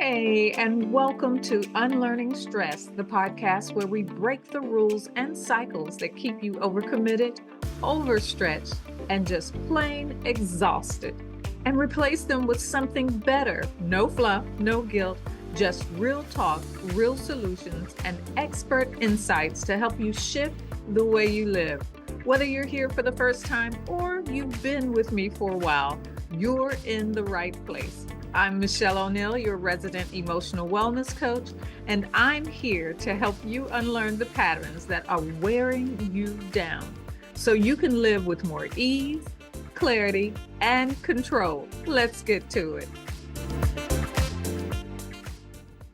Hey, and welcome to Unlearning Stress, the podcast where we break the rules and cycles that keep you overcommitted, overstretched, and just plain exhausted, and replace them with something better. No fluff, no guilt, just real talk, real solutions, and expert insights to help you shift the way you live. Whether you're here for the first time or you've been with me for a while, you're in the right place. I'm Mischelle O'Neill, your resident emotional wellness coach, and I'm here to help you unlearn the patterns that are wearing you down so you can live with more ease, clarity, and control. Let's get to it.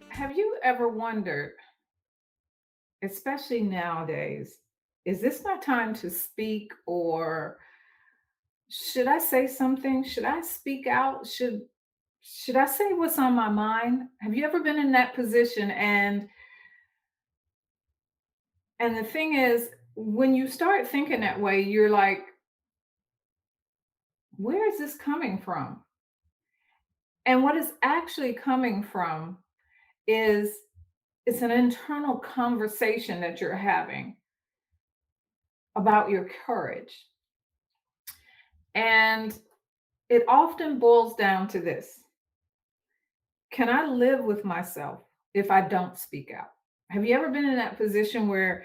Have you ever wondered, especially nowadays, is this my time to speak, or should I say something? Should I speak out? Should I say what's on my mind? Have you ever been in that position? And the thing is, when you start thinking that way, you're like, where is this coming from? And what is actually coming from is it's an internal conversation that you're having about your courage. And it often boils down to this: can I live with myself if I don't speak out? Have you ever been in that position where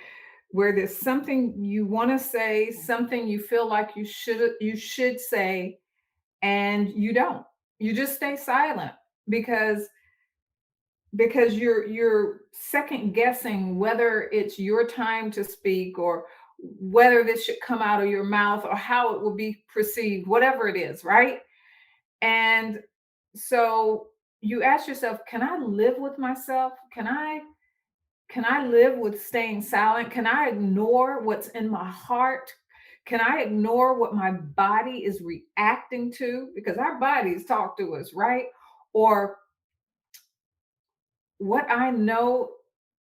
there's something you want to say, something you feel like you should say, and you don't? You just stay silent because you're second guessing whether it's your time to speak, or whether this should come out of your mouth, or how it will be perceived, whatever it is, right? And so you ask yourself, can I live with myself? Can I live with staying silent? Can I ignore what's in my heart? Can I ignore what my body is reacting to? Because our bodies talk to us, right? Or what I know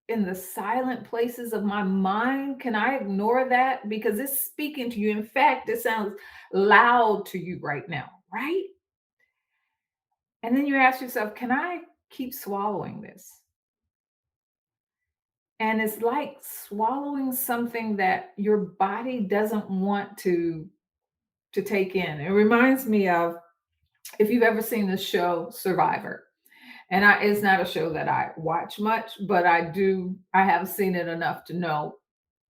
in the silent places of my mind, can I ignore that because it's speaking to you? In fact, it sounds loud to you right now, right? And then you ask yourself, can I keep swallowing this? And it's like swallowing something that your body doesn't want to take in. It reminds me of, if you've ever seen the show Survivor. And it's not a show that I watch much, but I have seen it enough to know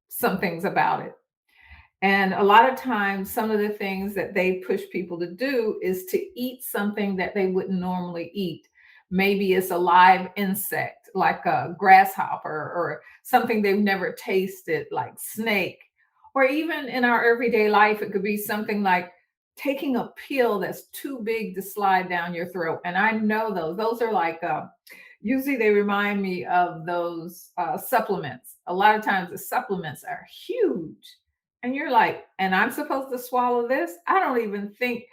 some things about it. And a lot of times, some of the things that they push people to do is to eat something that they wouldn't normally eat. Maybe it's a live insect, like a grasshopper, or something they've never tasted, like snake. Or even in our everyday life, it could be something like taking a pill that's too big to slide down your throat. And I know those are like, usually they remind me of those supplements. A lot of times the supplements are huge, and you're like, and I'm supposed to swallow this? I don't even think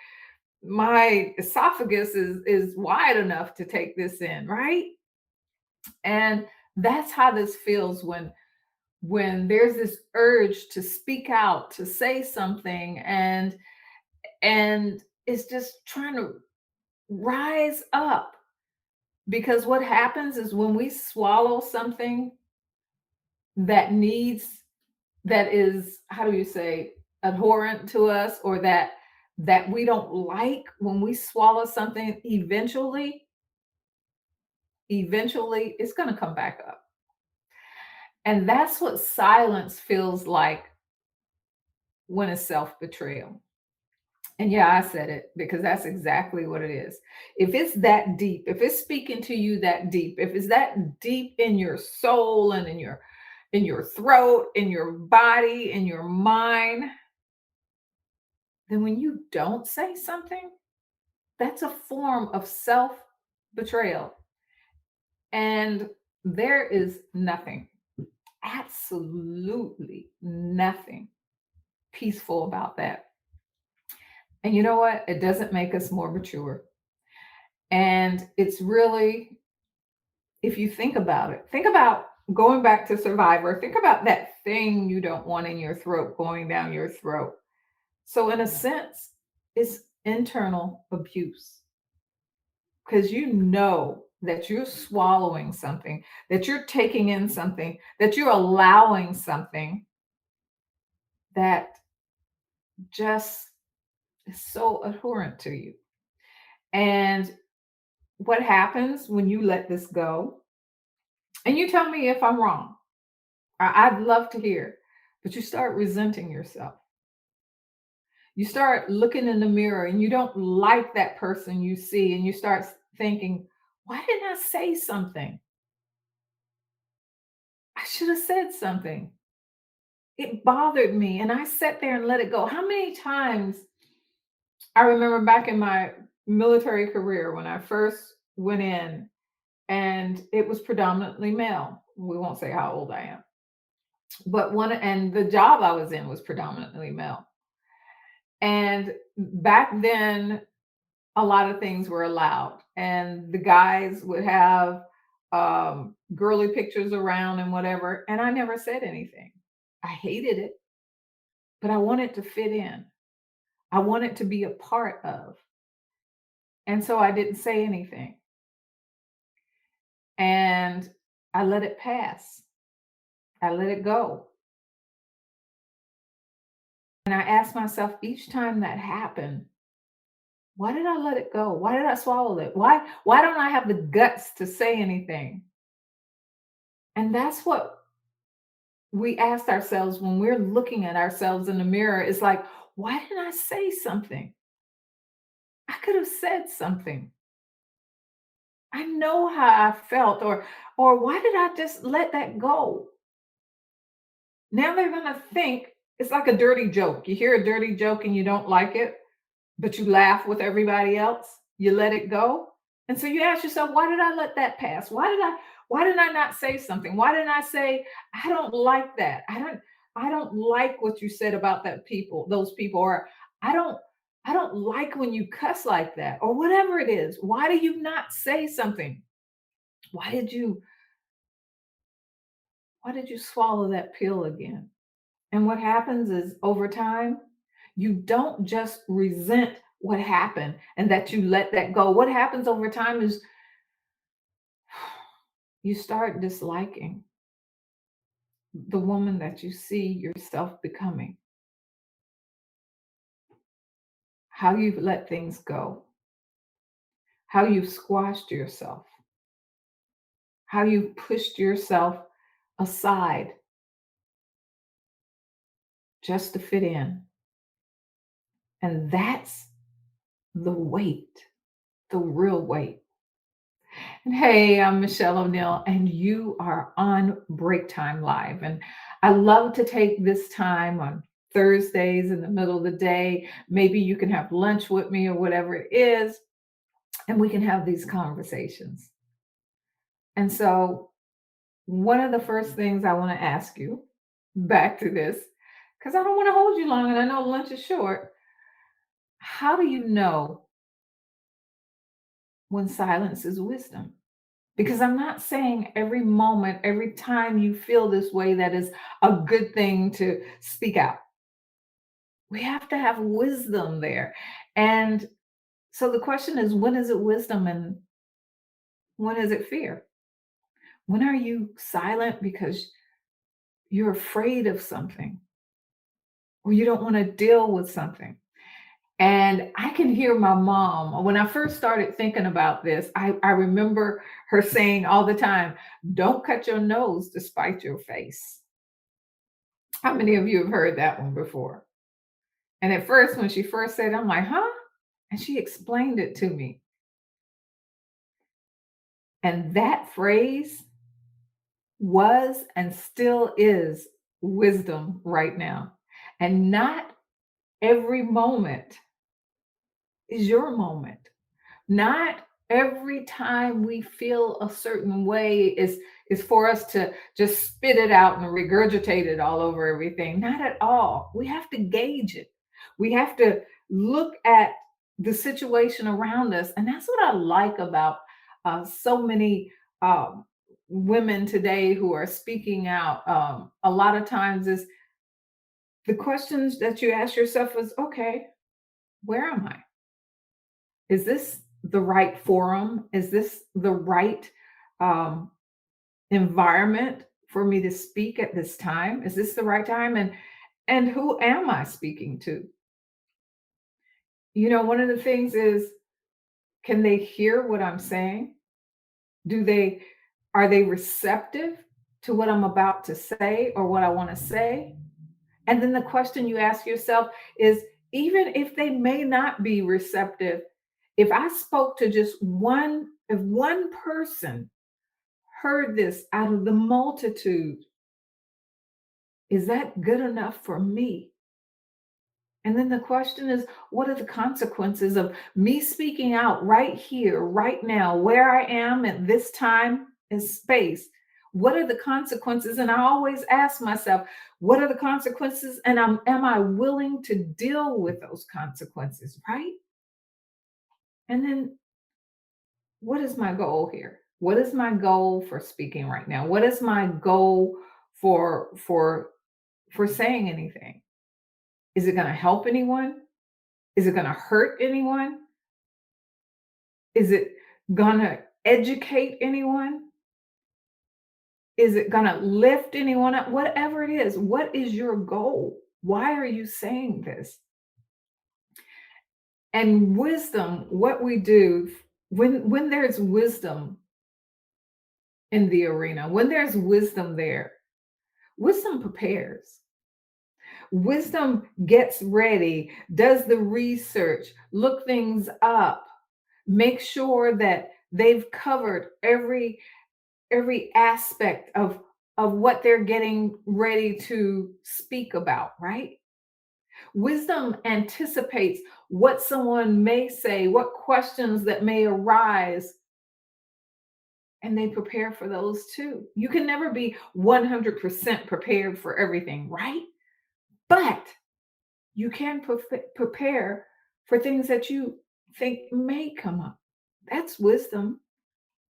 my esophagus is wide enough to take this in, right? And that's how this feels when there's this urge to speak out, to say something, and it's just trying to rise up. Because what happens is, when we swallow something that needs that is, how do you say, abhorrent to us, or that we don't like, when we swallow something, eventually it's going to come back up. And that's what silence feels like when it's self-betrayal. And yeah, I said it because that's exactly what it is. If it's that deep, if it's speaking to you that deep, if it's that deep in your soul, and in your throat, in your body, in your mind, then when you don't say something, that's a form of self-betrayal. And there is nothing, absolutely nothing peaceful about that. And you know what? It doesn't make us more mature. And it's really, if you think about going back to Survivor, think about that thing you don't want in your throat going down your throat. So, in a sense, it's internal abuse, because you know that you're swallowing something, that you're taking in something, that you're allowing something that just is so abhorrent to you. And what happens when you let this go? And you tell me if I'm wrong. I'd love to hear. But you start resenting yourself. You start looking in the mirror and you don't like that person you see, and you start thinking, why didn't I say something? I should have said something. It bothered me, and I sat there and let it go. How many times I remember back in my military career when I first went in, and it was predominantly male. We won't say how old I am, but and the job I was in was predominantly male. And back then, a lot of things were allowed, and the guys would have girly pictures around and whatever, and I never said anything. I hated it, but I wanted to fit in. I wanted to be a part of, and so I didn't say anything, and I let it pass. I let it go, and I asked myself each time that happened, why did I let it go? Why did I swallow it? Why don't I have the guts to say anything? And that's what we asked ourselves when we're looking at ourselves in the mirror. Is like, why didn't I say something? I could have said something. I know how I felt, or why did I just let that go? Now they're gonna think it's like a dirty joke. You hear a dirty joke and you don't like it, but you laugh with everybody else. You let it go. And so you ask yourself, why did I let that pass? Why did I not say something? Why didn't I say, I don't like that? I don't like what you said about those people, or I don't I don't like when you cuss like that, or whatever it is. Why do you not say something? Why did you why did you swallow that pill again? And what happens is over time, you don't just resent what happened and that you let that go. What happens over time is you start disliking the woman that you see yourself becoming, how you've let things go, how you've squashed yourself, how you've pushed yourself aside just to fit in. And that's the weight, the real weight. And hey, I'm Michelle O'Neill, and you are on Break Time Live. And I love to take this time on Thursdays in the middle of the day. Maybe you can have lunch with me or whatever it is, and we can have these conversations. And so, one of the first things I want to ask you back to this, because I don't want to hold you long and I know lunch is short. How do you know when silence is wisdom? Because I'm not saying every moment, every time you feel this way, that is a good thing to speak out. We have to have wisdom there. And so the question is, when is it wisdom and when is it fear? When are you silent because you're afraid of something or you don't want to deal with something? And I can hear my mom. When I first started thinking about this, I remember her saying all the time, don't cut your nose to spite your face. How many of you have heard that one before? And at first, when she first said it, I'm like, huh? And she explained it to me. And that phrase was and still is wisdom right now. And not every moment is your moment. Not every time we feel a certain way is for us to just spit it out and regurgitate it all over everything. Not at all. We have to gauge it. We have to look at the situation around us, and that's what I like about so many women today who are speaking out. A lot of times is the questions that you ask yourself is, okay, where am I? Is this the right forum? Is this the right um, environment for me to speak at this time? Is this the right time? And who am I speaking to? One of the things is, can they hear what I'm saying? Do they Are they receptive to what I'm about to say or what I want to say? And then the question you ask yourself is, even if they may not be receptive, if I spoke to just one, if one person heard this out of the multitude, is that good enough for me? And then the question is, what are the consequences of me speaking out right here, right now, where I am at this time and space? What are the consequences? And I always ask myself, what are the consequences? And am I willing to deal with those consequences, right? And then what is my goal here? What is my goal for speaking right now? What is my goal for saying anything? Is it going to help anyone? Is it going to hurt anyone? Is it going to educate anyone? Is it going to lift anyone up? Whatever it is, what is your goal? Why are you saying this? And wisdom, what we do when there's wisdom in the arena, when there's wisdom there, wisdom prepares. Wisdom gets ready, does the research, look things up, make sure that they've covered every aspect of what they're getting ready to speak about, right? Wisdom anticipates what someone may say, what questions that may arise, and they prepare for those too. You can never be 100% prepared for everything, right? But you can prepare for things that you think may come up. That's wisdom,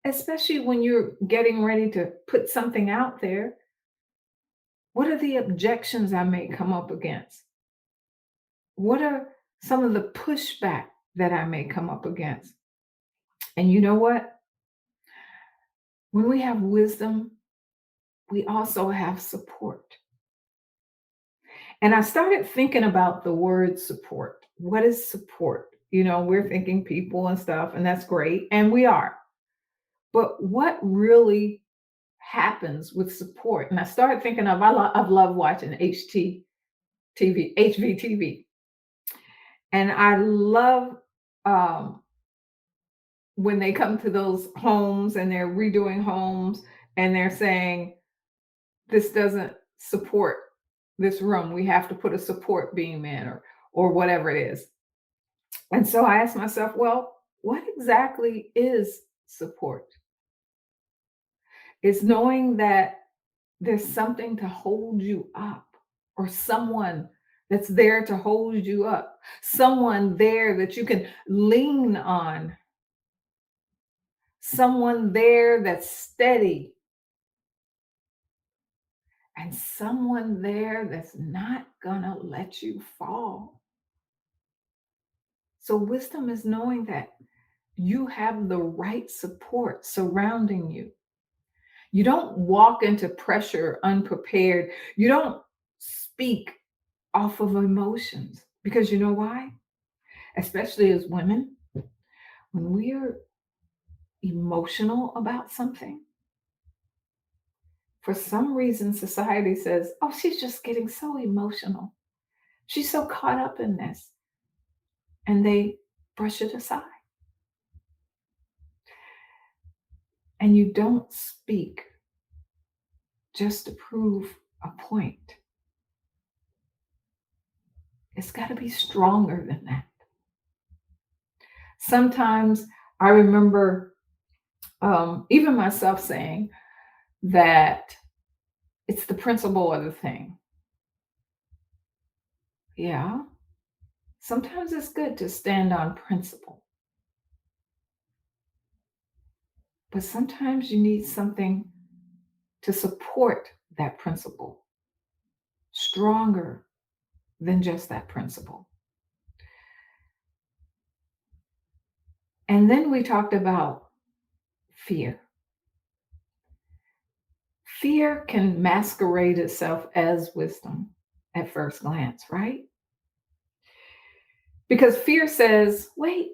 especially when you're getting ready to put something out there. What are the objections I may come up against? What are some of the pushback that I may come up against? And you know what? When we have wisdom, we also have support. And I started thinking about the word support. What is support? We're thinking people and stuff, and that's great. And we are. But what really happens with support? And I started thinking I've loved watching HVTV. And I love um, when they come to those homes and they're redoing homes and they're saying, this doesn't support this room. We have to put a support beam in or whatever it is. And so I asked myself, well, what exactly is support? It's knowing that there's something to hold you up or someone that's there to hold you up, someone there that you can lean on, someone there that's steady, and someone there that's not gonna let you fall. So, wisdom is knowing that you have the right support surrounding you. You don't walk into pressure unprepared. You don't speak off of emotions because you know why? Especially as women, when we are emotional about something, for some reason, society says, oh, she's just getting so emotional. She's so caught up in this. And they brush it aside. And you don't speak just to prove a point. It's got to be stronger than that. Sometimes I remember even myself saying that it's the principle of the thing. Yeah, sometimes it's good to stand on principle, but sometimes you need something to support that principle stronger than just that principle. And then we talked about fear. Fear can masquerade itself as wisdom at first glance, right? Because fear says, wait,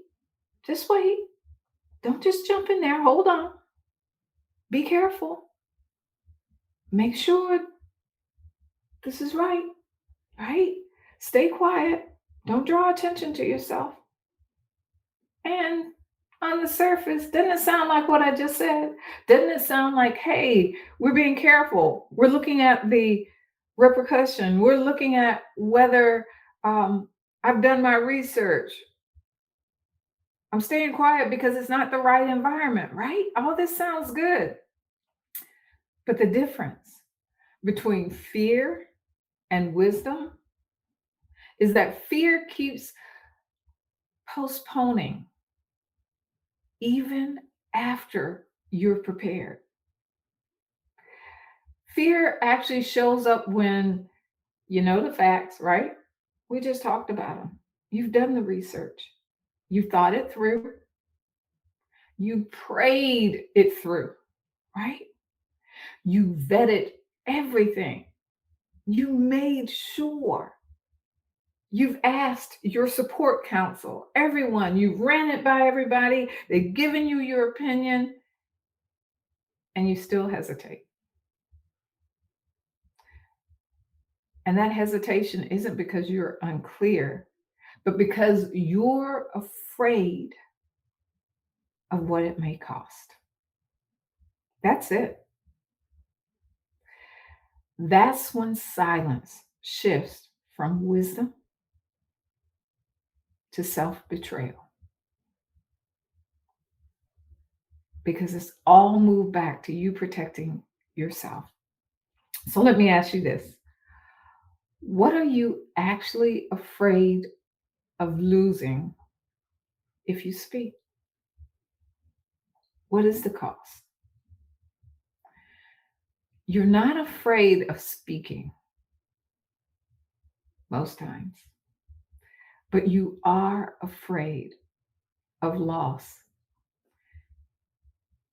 just wait. Don't just jump in there. Hold on. Be careful. Make sure this is right, right? Stay quiet. Don't draw attention to yourself. And on the surface, doesn't it sound like what I just said? Doesn't it sound like, hey, we're being careful? We're looking at the repercussion. We're looking at whether I've done my research. I'm staying quiet because it's not the right environment, right? All this sounds good. But the difference between fear and wisdom is that fear keeps postponing even after you're prepared. Fear actually shows up when you know the facts, right? We just talked about them. You've done the research, you thought it through, you prayed it through, right? You vetted everything, you made sure. You've asked your support council, everyone, you've ran it by everybody, they've given you your opinion, and you still hesitate. And that hesitation isn't because you're unclear, but because you're afraid of what it may cost. That's it. That's when silence shifts from wisdom to self betrayal, because it's all moved back to you protecting yourself. So let me ask you this: what are you actually afraid of losing if you speak? What is the cost? You're not afraid of speaking most times, but you are afraid of loss.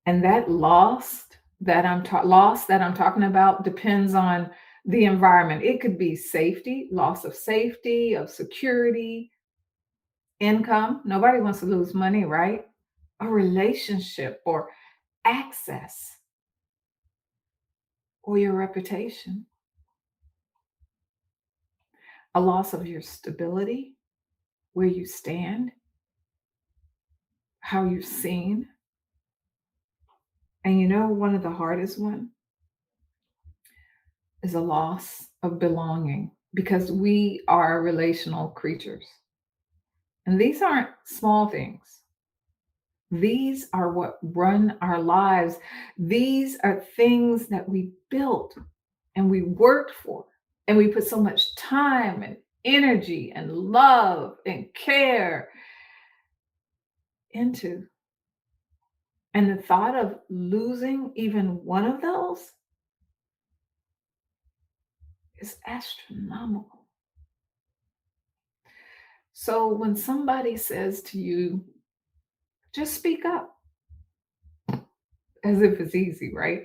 And that loss that I'm talking about depends on the environment. It could be safety, loss of safety, of security, income. Nobody wants to lose money, right? A relationship or access or your reputation, a loss of your stability, where you stand, how you're seen. And you know, one of the hardest one is a loss of belonging, because we are relational creatures. And these aren't small things. These are what run our lives. These are things that we built and we worked for, and we put so much time and energy and love and care into. And the thought of losing even one of those is astronomical. So when somebody says to you, just speak up, as if it's easy, right?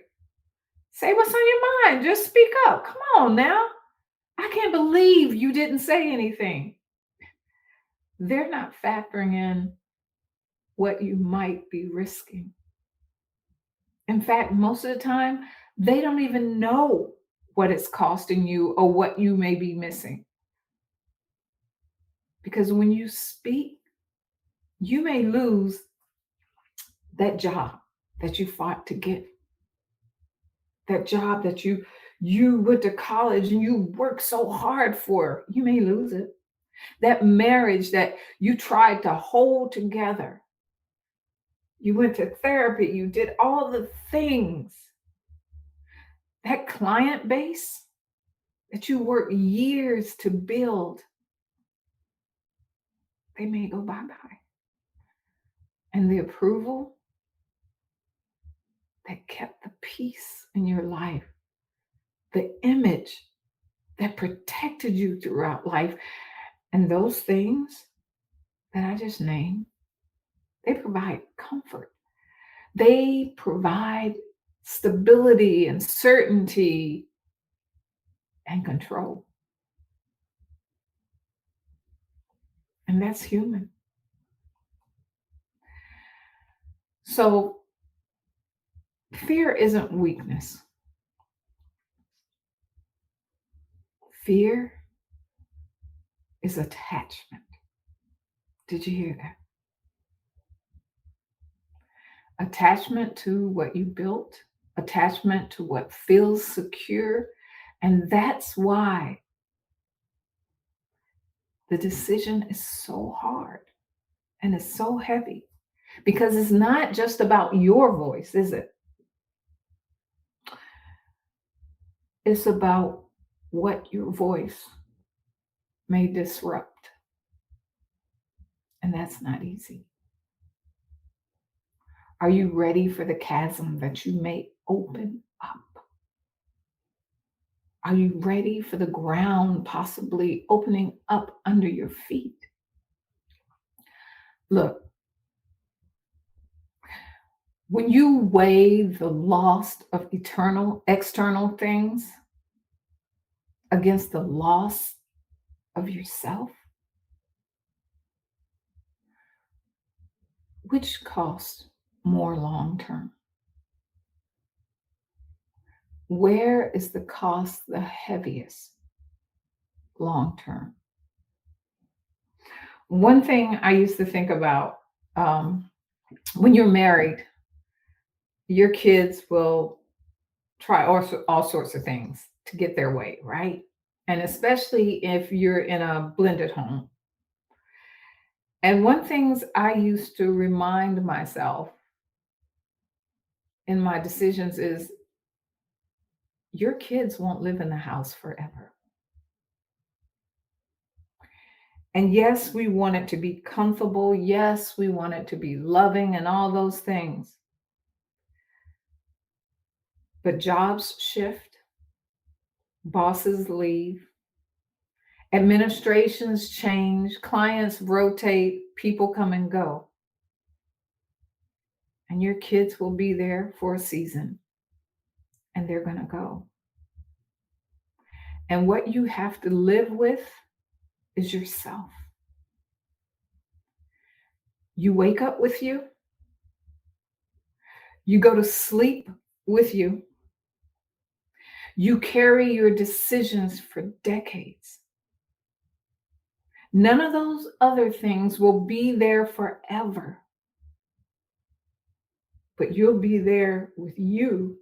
Say what's on your mind. Just speak up. Come on now. I can't believe you didn't say anything. They're not factoring in what you might be risking. In fact, most of the time, they don't even know what it's costing you or what you may be missing. Because when you speak, you may lose that job that you fought to get, that job that you went to college and you worked so hard for. You may lose it. That marriage that you tried to hold together. You went to therapy, you did all the things. That client base that you worked years to build, they may go bye-bye. And the approval that kept the peace in your life, the image that protected you throughout life, and those things that I just named, They provide comfort. They provide stability and certainty and control. And that's human. So fear isn't weakness. Fear is attachment. Did you hear that? Attachment to what you built, attachment to what feels secure. And that's why the decision is so hard and it's so heavy, because it's not just about your voice, is it? It's about what your voice may disrupt. And that's not easy. Are you ready for the chasm that you may open up? Are you ready for the ground possibly opening up under your feet? Look, when you weigh the loss of external things against the loss of yourself, which costs more long term? Where is the cost the heaviest long term? One thing I used to think about, when you're married, your kids will try all sorts of things to get their way, right? And especially if you're in a blended home. And one things I used to remind myself in my decisions is your kids won't live in the house forever. And yes, we want it to be comfortable. Yes, we want it to be loving and all those things. But jobs shift, bosses leave, administrations change, clients rotate, people come and go. And your kids will be there for a season and they're going to go. And what you have to live with is yourself. You wake up with you, you go to sleep with you, you carry your decisions for decades. None of those other things will be there forever, but you'll be there with you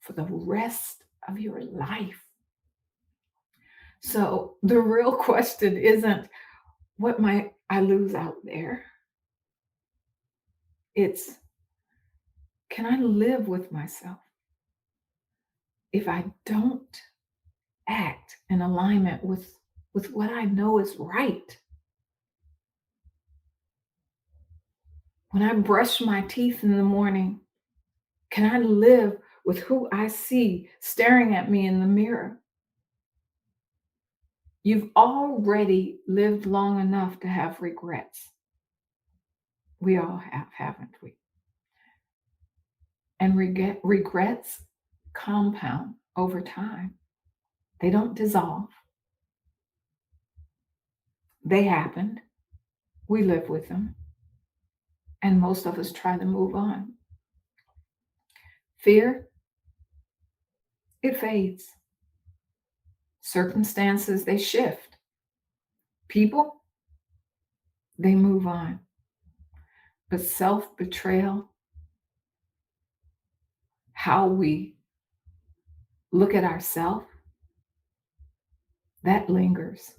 for the rest of your life. So the real question isn't what might I lose out there? It's, can I live with myself if I don't act in alignment with what I know is right? When I brush my teeth in the morning, can I live with who I see staring at me in the mirror? You've already lived long enough to have regrets. We all have, haven't we? And regrets compound over time. They don't dissolve. They happened. We live with them. And most of us try to move on. Fear, it fades. Circumstances, they shift. People, they move on. But self-betrayal, how we look at ourselves, that lingers.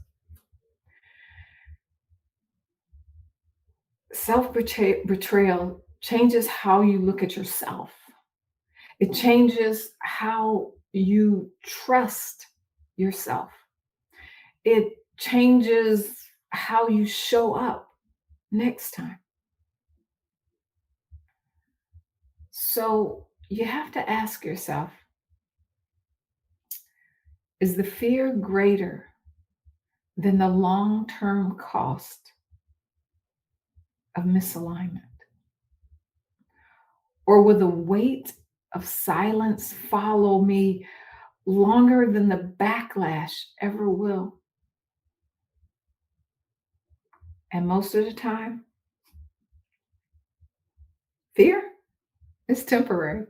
Self-betrayal changes how you look at yourself. It changes how you trust yourself. It changes how you show up next time. So you have to ask yourself, is the fear greater than the long-term cost of misalignment? Or will the weight of silence follow me longer than the backlash ever will? And most of the time, fear is temporary,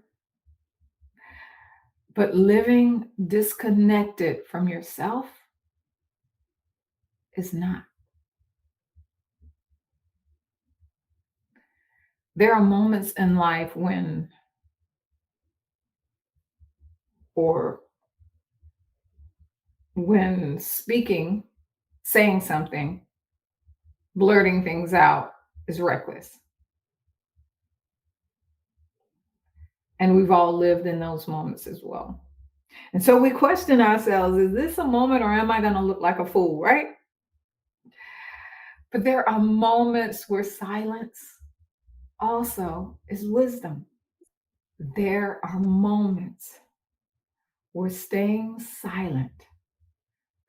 but living disconnected from yourself is not. There are moments in life or when speaking, saying something, blurting things out is reckless. And we've all lived in those moments as well. And so we question ourselves, is this a moment or am I going to look like a fool, right? But there are moments where silence also is wisdom. There are moments where staying silent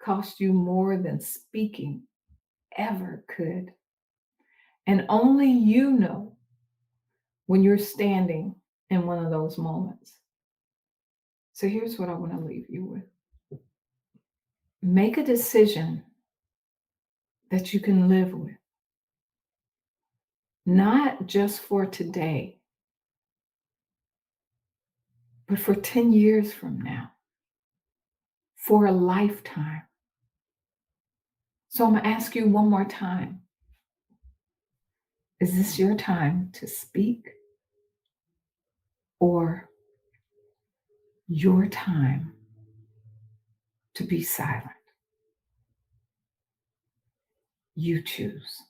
costs you more than speaking ever could. And only you know when you're standing in one of those moments. So here's what I want to leave you with. Make a decision that you can live with, not just for today, but for 10 years from now, for a lifetime. So I'm going to ask you one more time. Is this your time to speak or your time to be silent? You choose.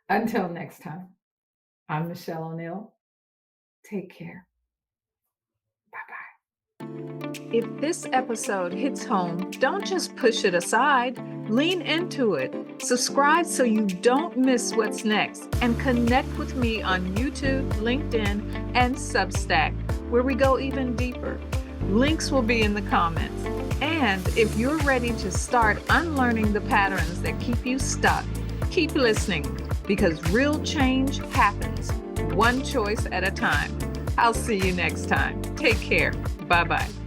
Until next time, I'm Mischelle O'Neill. Take care. Bye-bye. If this episode hits home, don't just push it aside. Lean into it. Subscribe so you don't miss what's next. And connect with me on YouTube, LinkedIn, and Substack, where we go even deeper. Links will be in the comments. And if you're ready to start unlearning the patterns that keep you stuck, keep listening, because real change happens one choice at a time. I'll see you next time. Take care. Bye-bye.